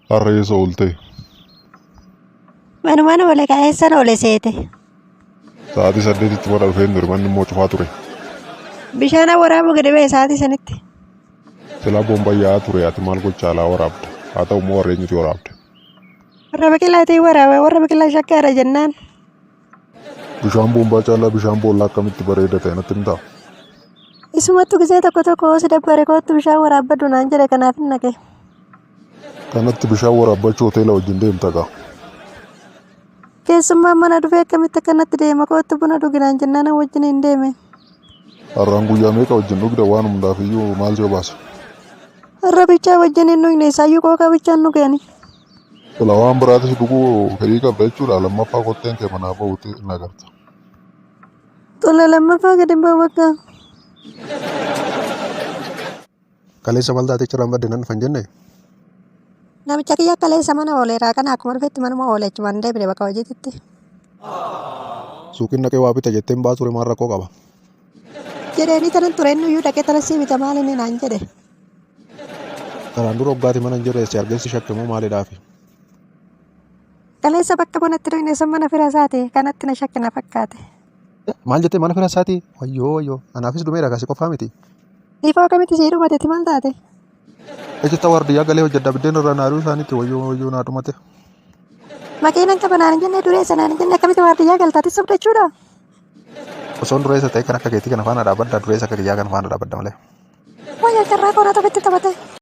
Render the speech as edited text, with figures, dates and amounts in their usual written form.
Harreessa oolte. Manumaan oole eessan oole seete? Sa'aatii 8tti mana dhufeen ture manni immoo cufaa ture. Bishaan waraabuu gadi ba'e sa'aatii sanitti. Silaa boomban yaa'aa ture ati maal gochaa alaa waraabda? Haa ta'u immoo warra eenyutu waraabde? Warra biqilaatii waraaba warra biqilaa shakkaadha jennaan. Bishaan boombaa caalaa bishaan boollaa akkamitti bareeda ta'e natti himtaa? Isumattu gisee tokko si dabbare kootu bishaan waraabbadhu naan jedhe kanaaf hin naqe. Kanatti bishaan waraabbachuu hoteela wajjin deemta gaa? Keessummaan mana dhufee akkamitti akkanatti deema kootu buna dhuginaan jennaan wajjin hin deeme. Har'aan guyyaa meeqa wajjin dhugda waan hundaaf iyyuu maal si obaasa? Har'a bichaa wajjin hin dhugne isaayyuu qooqaa bichaan dhugeeni. Sila waan biraatis dhuguu fedhii qabda jechuudha lammaffaa kotteen kee manaa bahuutti hin agarta. Tola lammaffaa gadi bahu bakka. Kaleessa maal taatee cirraan badde nan dhufan jenne? Namicha kiyya kaleessa mana ooleeraa kana akkuma dhufetti manuma oolee achumaan deebine bakka hojiititti. Suuqiin dhaqee waa bita jetteen baa ture maal rakkoo qaba? Jedheeni tanan ture inni iyyuu dhaqee tanan sii bita maal inni naan jedhe. Karaan dura hoggaati mana hin jirre si argeessi shakkimoo maalidhaafi? Kaleessa bakka bunatti dhugne sun mana fira isaati kanatti na shakkina fakkaate. Maal jettee mana fira isaati? Wayyoo anaafis dhumeera kasi qofaa miti. Ifoo kamitti sii dhumatetti maal taate? Ejjetta wardiyyaa galee hojjedha biddeen irraa naaduu isaaniitti wayyoo naa dhumate. Makiinaan qaba naan jenne dureessa naan jenne akkamitti wardiyyaa galtaati subdachuudha? Osoon dureessa ta'e kan akka keetii kana faana dhaabadda dureessa akka kiyyaa kana faana dhaabadda malee. Wayyaa carraa koonaa tokkotti taphate.